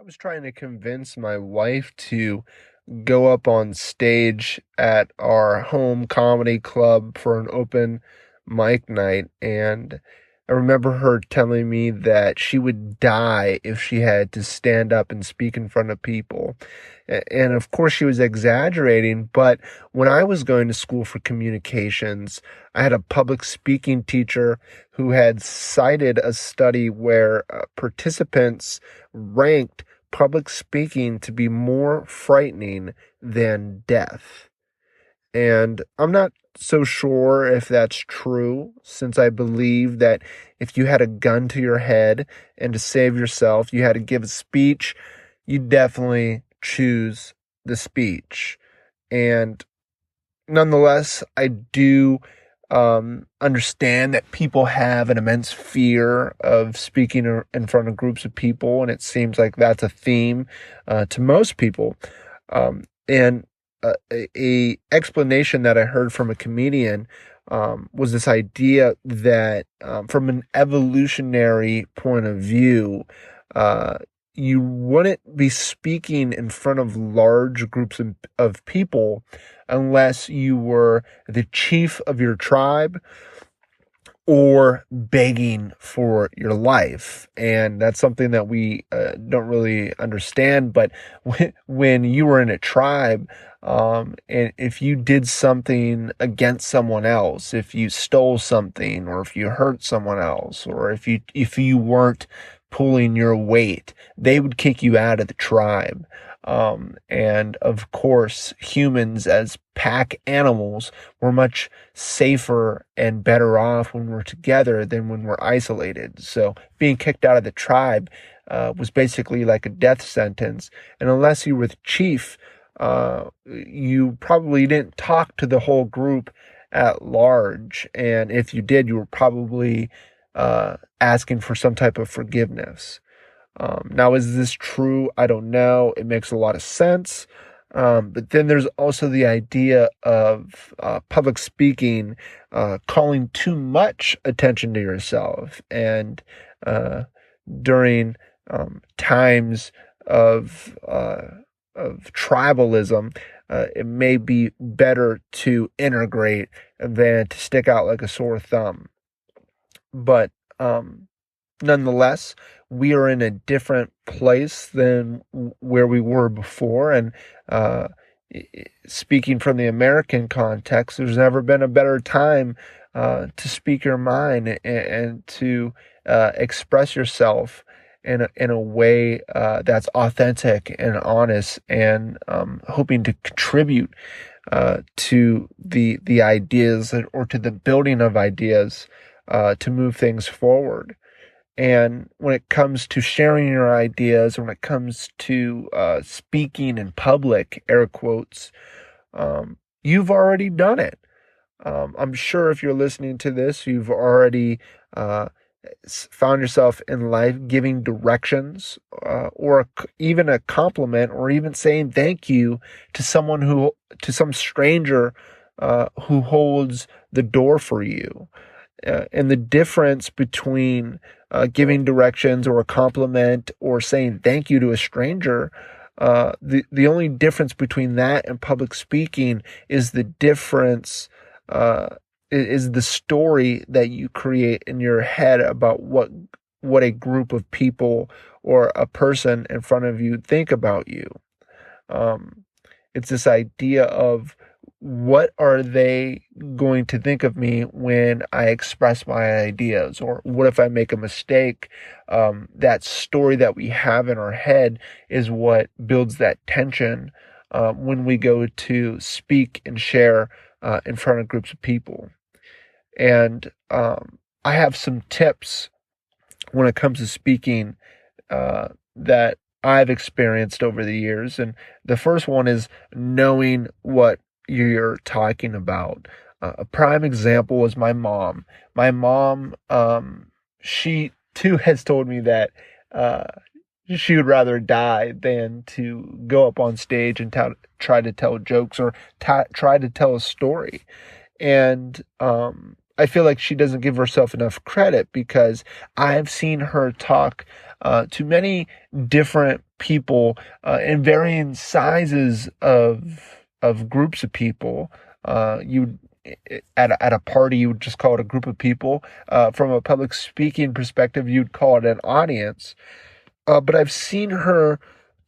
I was trying to convince my wife to go up on stage at our home comedy club for an open mic night. And I remember her telling me that she would die if she had to stand up and speak in front of people. And of course, she was exaggerating, but when I was going to school for communications, I had a public speaking teacher who had cited a study where participants ranked public speaking to be more frightening than death. And I'm not so sure if that's true, since I believe that if you had a gun to your head and to save yourself, you had to give a speech, you definitely choose the speech. And nonetheless, I do understand that people have an immense fear of speaking in front of groups of people, and it seems like that's a theme to most people. And a explanation that I heard from a comedian was this idea that from an evolutionary point of view, uh, you wouldn't be speaking in front of large groups of people unless you were the chief of your tribe or begging for your life. And that's something that we don't really understand. But when you were in a tribe, and if you did something against someone else, if you stole something, or if you hurt someone else, or if you weren't pulling your weight, they would kick you out of the tribe. And of course, humans as pack animals were much safer and better off when we're together than when we're isolated. So being kicked out of the tribe was basically like a death sentence. And unless you were the chief, you probably didn't talk to the whole group at large. And if you did, you were probably asking for some type of forgiveness. Now, is this true? I don't know. It makes a lot of sense. But then there's also the idea of public speaking calling too much attention to yourself. And during times of tribalism, it may be better to integrate than to stick out like a sore thumb. But nonetheless, we are in a different place than where we were before. And uh, speaking from the American context, there's never been a better time to speak your mind and to express yourself in a way that's authentic and honest, and hoping to contribute to the ideas, or to the building of ideas to move things forward. And when it comes to sharing your ideas, when it comes to speaking in public, air quotes, you've already done it. I'm sure if you're listening to this, you've already found yourself in life giving directions, or even a compliment, or even saying thank you to some stranger who holds the door for you. And the difference between giving directions, or a compliment, or saying thank you to a stranger, the only difference between that and public speaking is the difference, is the story that you create in your head about what a group of people or a person in front of you think about you. It's this idea of, what are they going to think of me when I express my ideas? Or what if I make a mistake? That story that we have in our head is what builds that tension when we go to speak and share in front of groups of people. And I have some tips when it comes to speaking that I've experienced over the years. And the first one is knowing what you're talking about. A prime example was my mom. My mom, she too has told me that she would rather die than to go up on stage and try to tell jokes, or try to tell a story. And I feel like she doesn't give herself enough credit, because I've seen her talk to many different people in varying sizes of groups of people. You at a party, you would just call it a group of people. From a public speaking perspective, you'd call it an audience. But I've seen her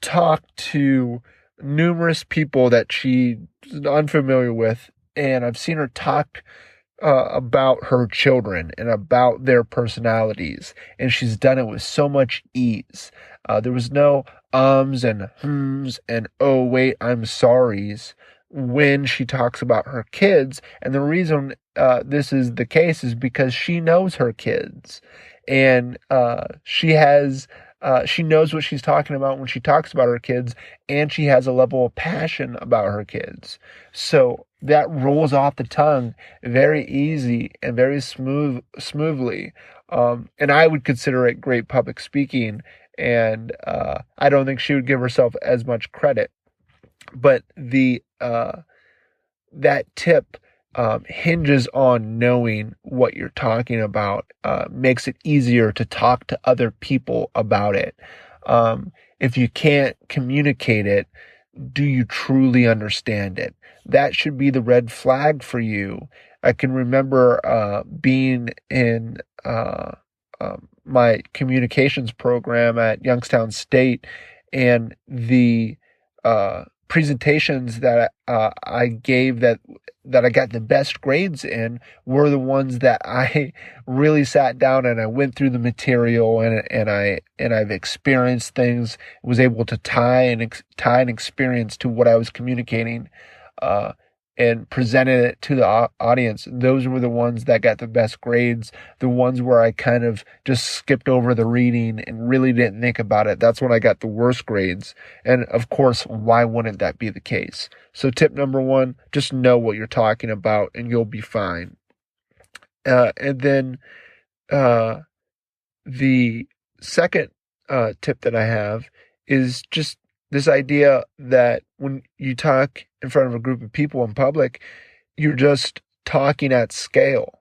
talk to numerous people that she's unfamiliar with, and I've seen her talk about her children and about their personalities, and she's done it with so much ease. There was no ums and hms and oh wait, I'm sorries when she talks about her kids. And the reason this is the case is because she knows her kids, and she knows what she's talking about when she talks about her kids, and she has a level of passion about her kids. So that rolls off the tongue very easy and very smoothly. And I would consider it great public speaking. And I don't think she would give herself as much credit. But that tip hinges on knowing what you're talking about, makes it easier to talk to other people about it. If you can't communicate it, do you truly understand it? That should be the red flag for you. I can remember being in my communications program at Youngstown State, and the presentations that I gave that I got the best grades in were the ones that I really sat down and I went through the material, and I've experienced things, was able to tie an experience to what I was communicating, and presented it to the audience. Those were the ones that got the best grades. The ones where I kind of just skipped over the reading and really didn't think about it, that's when I got the worst grades. And of course, why wouldn't that be the case? So tip number one, just know what you're talking about and you'll be fine. And then the second tip that I have is just this idea that when you talk in front of a group of people in public, you're just talking at scale.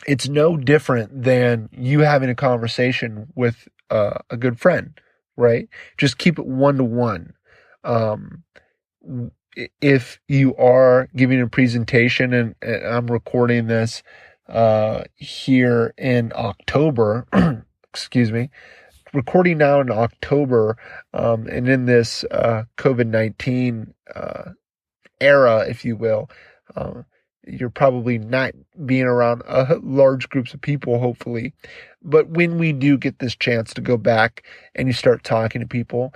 It's no different than you having a conversation with a good friend, right? Just keep it one-to-one. If you are giving a presentation, and I'm recording this here in October, excuse me, recording now in October, and in this COVID-19 era, if you will, you're probably not being around large groups of people, hopefully. But when we do get this chance to go back and you start talking to people,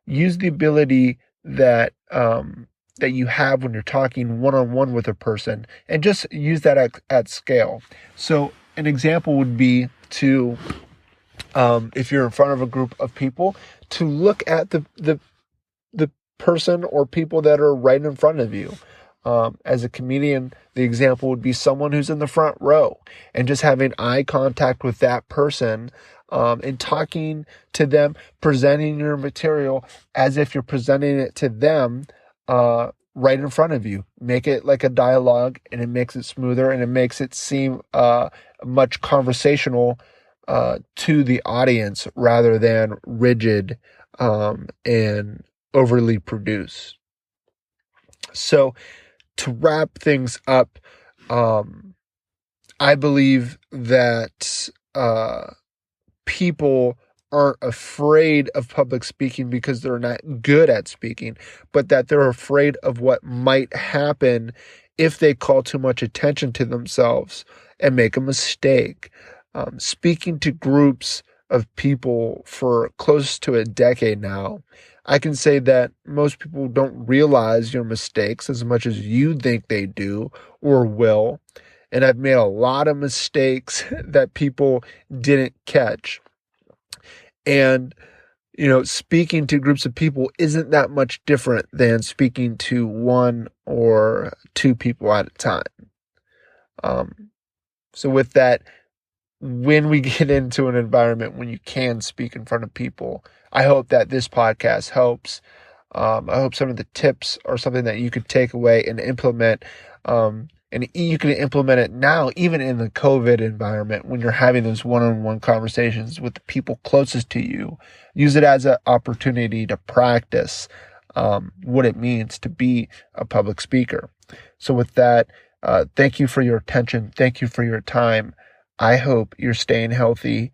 use the ability that you have when you're talking one-on-one with a person, and just use that at scale. So an example would be to, if you're in front of a group of people, to look at the person or people that are right in front of you. As a comedian, the example would be someone who's in the front row, and just having eye contact with that person, and talking to them, presenting your material as if you're presenting it to them, right in front of you. Make it like a dialogue, and it makes it smoother, and it makes it seem much conversational to the audience rather than rigid and overly produced. So to wrap things up, I believe that people aren't afraid of public speaking because they're not good at speaking, but that they're afraid of what might happen if they call too much attention to themselves and make a mistake. Speaking to groups of people for close to a decade now, I can say that most people don't realize your mistakes as much as you think they do or will. And I've made a lot of mistakes that people didn't catch. And, speaking to groups of people isn't that much different than speaking to one or two people at a time. So with that, when we get into an environment when you can speak in front of people, I hope that this podcast helps. I hope some of the tips are something that you could take away and implement. And And you can implement it now, even in the COVID environment, when you're having those one-on-one conversations with the people closest to you. Use it as an opportunity to practice what it means to be a public speaker. So with that, thank you for your attention. Thank you for your time. I hope you're staying healthy,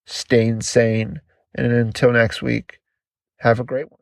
staying sane. And until next week, have a great one.